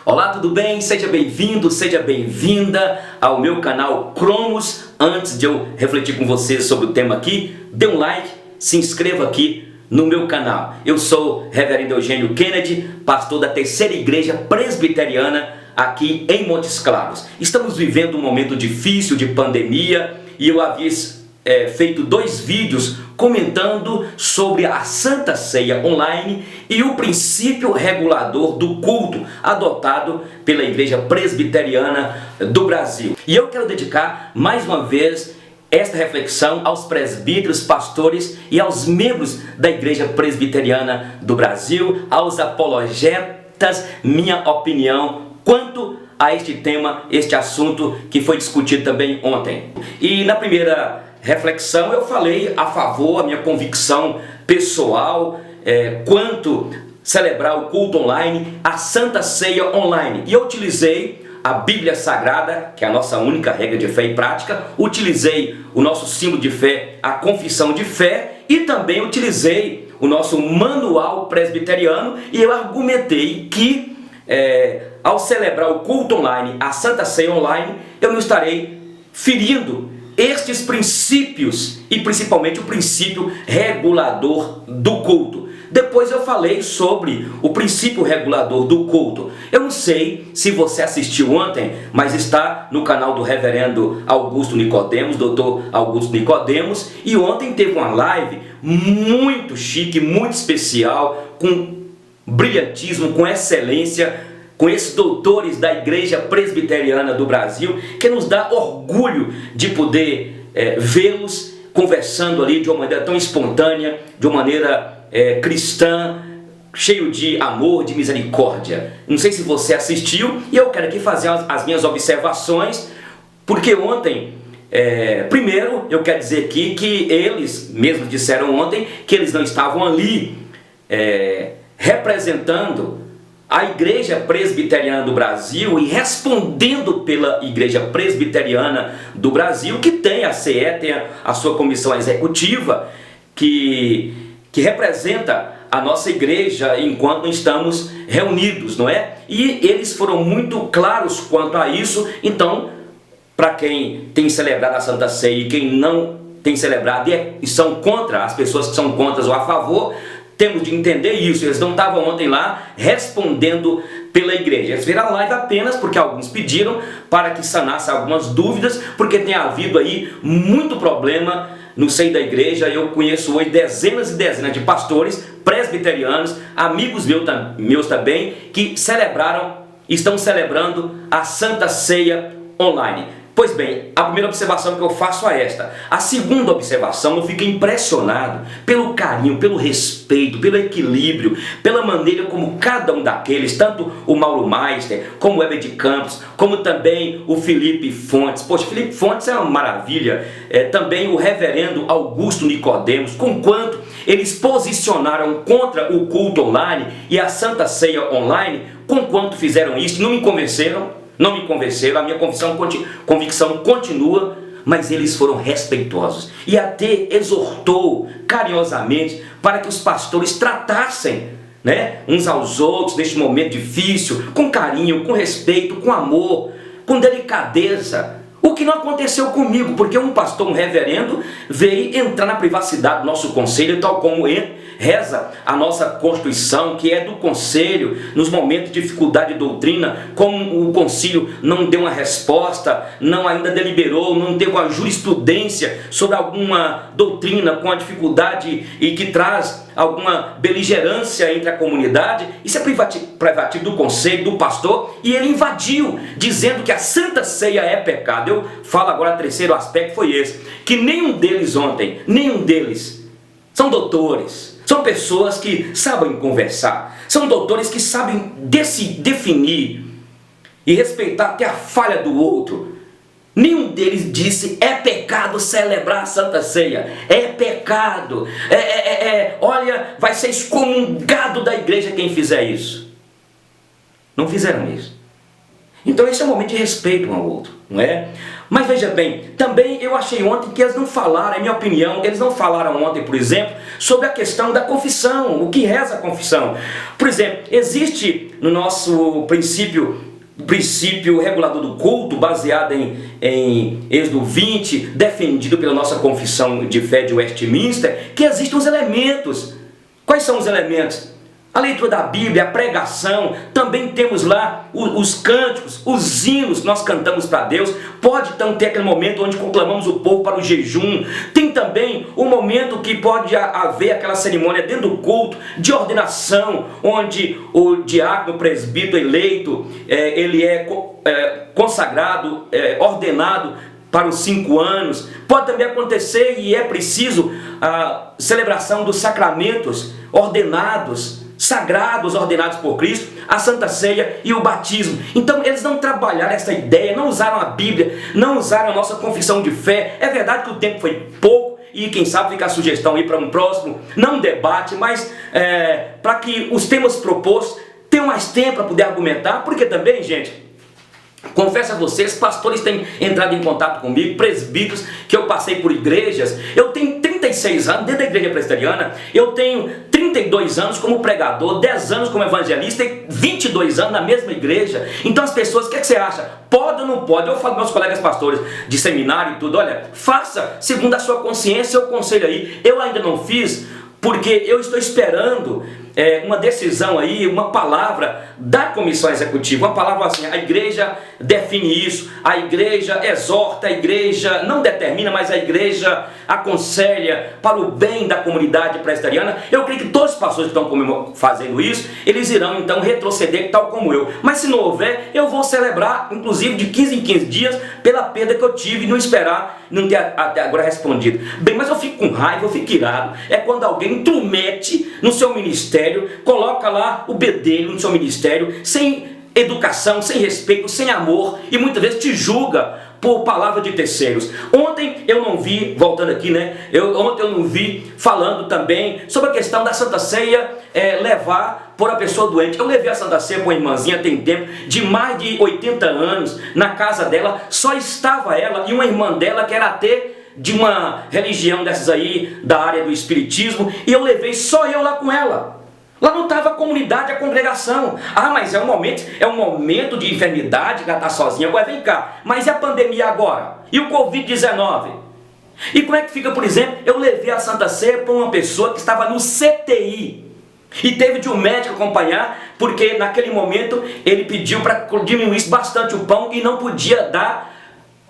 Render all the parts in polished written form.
Olá, tudo bem? Seja bem-vindo, seja bem-vinda ao meu canal Cromos. Antes de eu refletir com você sobre o tema aqui, dê um like, se inscreva aqui no meu canal. Eu sou Reverendo Eugênio Kennedy, pastor da Terceira Igreja Presbiteriana aqui em Montes Claros. Estamos vivendo um momento difícil de pandemia e eu havia feito 2 vídeos comentando sobre a Santa Ceia online e o princípio regulador do culto adotado pela Igreja Presbiteriana do Brasil. E eu quero dedicar mais uma vez esta reflexão aos presbíteros, pastores e aos membros da Igreja Presbiteriana do Brasil, aos apologetas, minha opinião quanto a este tema, este assunto que foi discutido também ontem. E na primeira reflexão eu falei a favor, a minha convicção pessoal quanto celebrar o culto online, a Santa Ceia online. E eu utilizei a Bíblia Sagrada, que é a nossa única regra de fé e prática, utilizei o nosso símbolo de fé, a confissão de fé, e também utilizei o nosso manual presbiteriano, e eu argumentei que ao celebrar o culto online, a Santa Ceia online, eu não estarei ferindo estes princípios e principalmente o princípio regulador do culto. Depois eu falei sobre o princípio regulador do culto. Eu não sei se você assistiu ontem, mas está no canal do Reverendo Augusto Nicodemos, Dr. Augusto Nicodemos, e ontem teve uma live muito chique, muito especial, com brilhantismo, com excelência, com esses doutores da Igreja Presbiteriana do Brasil, que nos dá orgulho de poder vê-los conversando ali de uma maneira tão espontânea, de uma maneira cristã, cheio de amor, de misericórdia. Não sei se você assistiu, e eu quero aqui fazer as minhas observações, porque ontem, primeiro eu quero dizer aqui que eles mesmos disseram ontem que eles não estavam ali representando a Igreja Presbiteriana do Brasil e respondendo pela Igreja Presbiteriana do Brasil, que tem a CE, tem a sua comissão executiva, que representa a nossa igreja enquanto estamos reunidos, não é? E eles foram muito claros quanto a isso. Então, para quem tem celebrado a Santa Ceia e quem não tem celebrado e são contra, as pessoas que são contra ou a favor, temos de entender isso. Eles não estavam ontem lá respondendo pela igreja. Eles viram a live apenas porque alguns pediram para que sanasse algumas dúvidas, porque tem havido aí muito problema no seio da igreja. Eu conheço hoje dezenas e dezenas de pastores presbiterianos, amigos meus também, que estão celebrando a Santa Ceia online. Pois bem, a primeira observação que eu faço é esta. A segunda observação, eu fico impressionado pelo carinho, pelo respeito, pelo equilíbrio, pela maneira como cada um daqueles, tanto o Mauro Meister, como o Heber de Campos, como também o Felipe Fontes. Poxa, Felipe Fontes é uma maravilha. Também o Reverendo Augusto Nicodemos, com quanto eles posicionaram contra o culto online e a Santa Ceia online, com quanto fizeram isso, não me convenceram, a minha convicção continua, mas eles foram respeitosos. E até exortou carinhosamente para que os pastores tratassem, uns aos outros neste momento difícil, com carinho, com respeito, com amor, com delicadeza. O que não aconteceu comigo, porque um pastor, um reverendo, veio entrar na privacidade do nosso conselho, tal como reza a nossa Constituição, que é do conselho, nos momentos de dificuldade de doutrina, como o concílio não deu uma resposta, não ainda deliberou, não teve uma jurisprudência sobre alguma doutrina com a dificuldade e que traz alguma beligerância entre a comunidade, isso é privativo do conselho, do pastor, e ele invadiu, dizendo que a Santa Ceia é pecado. Eu falo agora, o terceiro aspecto foi esse, que nenhum deles são doutores, são pessoas que sabem conversar, são doutores que sabem definir e respeitar até a falha do outro. Nenhum deles disse, é pecado celebrar a Santa Ceia, é pecado, olha, vai ser excomungado da igreja quem fizer isso. Não fizeram isso. Então esse é um momento de respeito um ao outro, não é? Mas veja bem, também eu achei ontem que eles não falaram, é minha opinião, eles não falaram ontem, por exemplo, sobre a questão da confissão, o que reza a confissão. Por exemplo, existe no nosso princípio regulador do culto, baseado em Êxodo 20, defendido pela nossa confissão de fé de Westminster, que existem os elementos. Quais são os elementos? A leitura da Bíblia, a pregação, também temos lá os cânticos, os hinos que nós cantamos para Deus. Pode então ter aquele momento onde conclamamos o povo para o jejum. Tem também o momento que pode haver aquela cerimônia dentro do culto de ordenação, onde o diácono, o presbítero eleito, ele é consagrado, ordenado para os 5 anos. Pode também acontecer, e é preciso, a celebração dos sacramentos ordenados, sagrados, ordenados por Cristo, a Santa Ceia e o batismo. Então eles não trabalharam essa ideia, não usaram a Bíblia, não usaram a nossa confissão de fé. É verdade que o tempo foi pouco, e quem sabe fica a sugestão aí para um próximo, não um debate, mas para que os temas propostos tenham mais tempo para poder argumentar, porque também, gente, confesso a vocês, pastores têm entrado em contato comigo, presbíteros, que eu passei por igrejas. Eu tenho 36 anos dentro da igreja presbiteriana, eu tenho 32 anos como pregador, 10 anos como evangelista e 22 anos na mesma igreja. Então as pessoas, o que você acha? Pode ou não pode? Eu falo para meus colegas pastores de seminário e tudo, olha, faça segundo a sua consciência, eu aconselho aí. Eu ainda não fiz, porque eu estou esperando uma decisão aí, uma palavra da comissão executiva, uma palavra assim: a igreja define isso, a igreja exorta, a igreja não determina, mas a igreja aconselha para o bem da comunidade presbiteriana. Eu creio que todos os pastores que estão fazendo isso, eles irão então retroceder tal como eu. Mas se não houver, eu vou celebrar, inclusive de 15 em 15 dias, pela perda que eu tive e não esperar, não ter até agora respondido. Bem, mas eu fico com raiva, eu fico irado, é quando alguém intromete no seu ministério, coloca lá o bedelho no seu ministério, sem educação, sem respeito, sem amor, e muitas vezes te julga por palavra de terceiros. Ontem eu não vi, voltando aqui, né? Ontem eu não vi falando também sobre a questão da Santa Ceia, levar por a pessoa doente. Eu levei a Santa Ceia para uma irmãzinha, tem tempo, de mais de 80 anos, na casa dela, só estava ela e uma irmã dela que era até de uma religião dessas aí, da área do espiritismo, e eu levei só eu lá com ela. Lá não estava a comunidade, a congregação. Ah, mas é um momento de enfermidade, que ela está sozinha. Agora vem cá, mas e a pandemia agora? E o Covid-19? E como é que fica, por exemplo, eu levei a Santa Ceia para uma pessoa que estava no CTI e teve de um médico acompanhar, porque naquele momento ele pediu para diminuir bastante o pão e não podia dar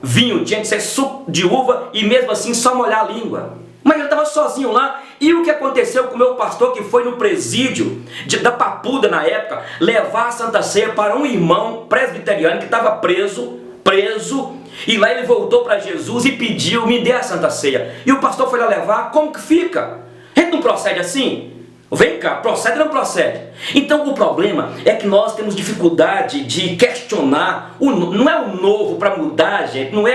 vinho, tinha que ser suco de uva e mesmo assim só molhar a língua. Mas ele estava sozinho lá. E o que aconteceu com o meu pastor, que foi no presídio da Papuda na época, levar a Santa Ceia para um irmão presbiteriano que estava preso, e lá ele voltou para Jesus e pediu: me dê a Santa Ceia. E o pastor foi lá levar. Como que fica? Ele não procede assim? Vem cá, procede ou não procede? Então o problema é que nós temos dificuldade de questionar, não é o novo para mudar, gente, não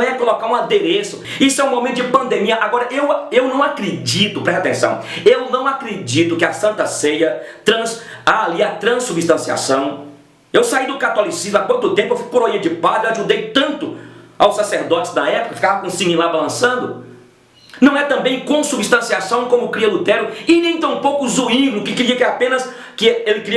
é colocar um adereço. Isso é um momento de pandemia. Agora eu não acredito, presta atenção, eu não acredito que a Santa Ceia, ali a transubstanciação. Eu saí do catolicismo há quanto tempo, eu fui coroinha de padre, eu ajudei tanto aos sacerdotes da época, ficava com o sininho lá balançando. Não é também consubstanciação como cria Lutero, e nem tampouco Zwinglio, que ele queria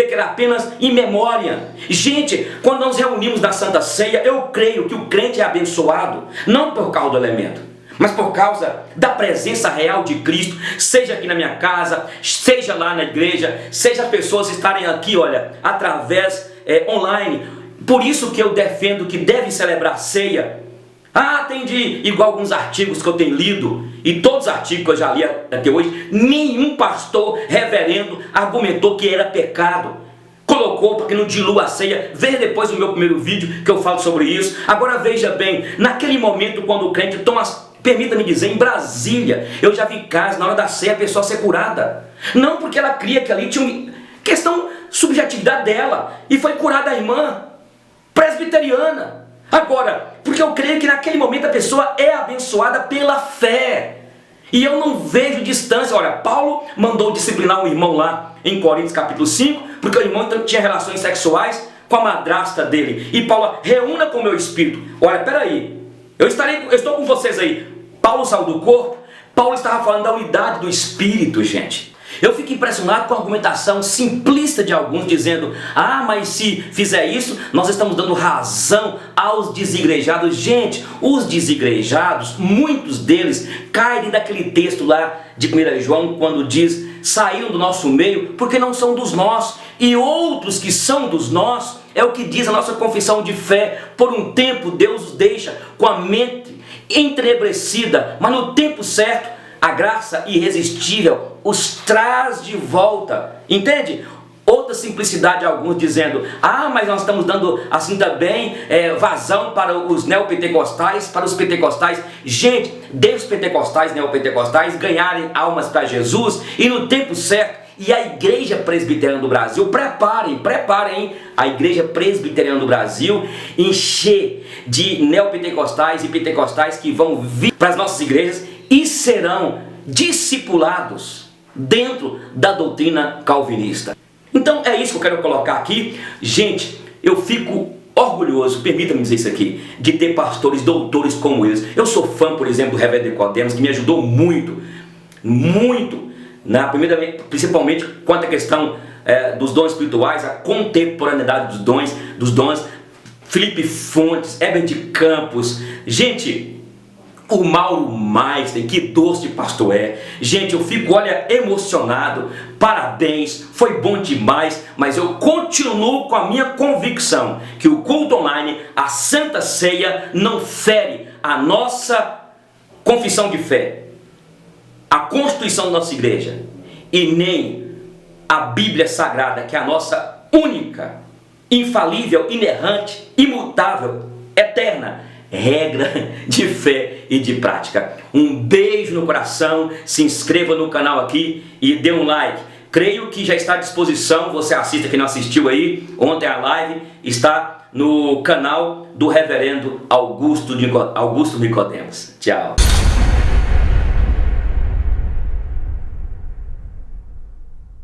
que era apenas em memória. Gente, quando nós reunimos na Santa Ceia, eu creio que o crente é abençoado, não por causa do elemento, mas por causa da presença real de Cristo, seja aqui na minha casa, seja lá na igreja, seja as pessoas estarem aqui, olha, através online. Por isso que eu defendo que deve celebrar a ceia. Tem igual alguns artigos que eu tenho lido, e todos os artigos que eu já li até hoje, nenhum pastor reverendo argumentou que era pecado. Colocou para que não dilua a ceia. Veja depois o meu primeiro vídeo que eu falo sobre isso. Agora veja bem, naquele momento quando o crente toma, permita-me dizer, em Brasília, eu já vi casos na hora da ceia a pessoa ser curada. Não porque ela cria que ali tinha uma questão subjetividade dela, e foi curada a irmã presbiteriana. Agora, porque eu creio que naquele momento a pessoa é abençoada pela fé. E eu não vejo distância. Olha, Paulo mandou disciplinar um irmão lá em Coríntios capítulo 5, porque o irmão então tinha relações sexuais com a madrasta dele. E Paulo, reúna com o meu espírito. Olha, peraí, eu estou com vocês aí. Paulo saiu do corpo. Paulo estava falando da unidade do espírito, gente. Eu fico impressionado com a argumentação simplista de alguns, dizendo: ah, mas se fizer isso, nós estamos dando razão aos desigrejados. Gente, os desigrejados, muitos deles caem daquele texto lá de 1 João, quando diz: saíram do nosso meio porque não são dos nossos. E outros que são dos nossos, é o que diz a nossa confissão de fé. Por um tempo Deus os deixa com a mente entenebrecida, mas no tempo certo a graça irresistível os traz de volta. Entende? Outra simplicidade de alguns dizendo: ah, mas nós estamos dando assim também vazão para os neopentecostais, para os pentecostais. Gente, deixe os pentecostais, neopentecostais ganharem almas para Jesus, e no tempo certo, e a Igreja Presbiteriana do Brasil, preparem a Igreja Presbiteriana do Brasil encher de neopentecostais e pentecostais que vão vir para as nossas igrejas e serão discipulados dentro da doutrina calvinista. Então é isso que eu quero colocar aqui. Gente, eu fico orgulhoso, permita-me dizer isso aqui, de ter pastores doutores como eles. Eu sou fã, por exemplo, do Reverendo Nicodemos, que me ajudou muito, principalmente quanto à questão dos dons espirituais, a contemporaneidade dos dons. Felipe Fontes, Heber de Campos, gente, o Mauro Meister, que doce de pastor é. Gente, eu fico, olha, emocionado. Parabéns, foi bom demais. Mas eu continuo com a minha convicção que o culto online, a Santa Ceia, não fere a nossa confissão de fé, a constituição da nossa igreja, e nem a Bíblia Sagrada, que é a nossa única, infalível, inerrante, imutável, eterna regra de fé e de prática. Um beijo no coração, se inscreva no canal aqui e dê um like. Creio que já está à disposição, você assista, quem não assistiu aí, ontem a live está no canal do Reverendo Augusto Nicodemos. Tchau.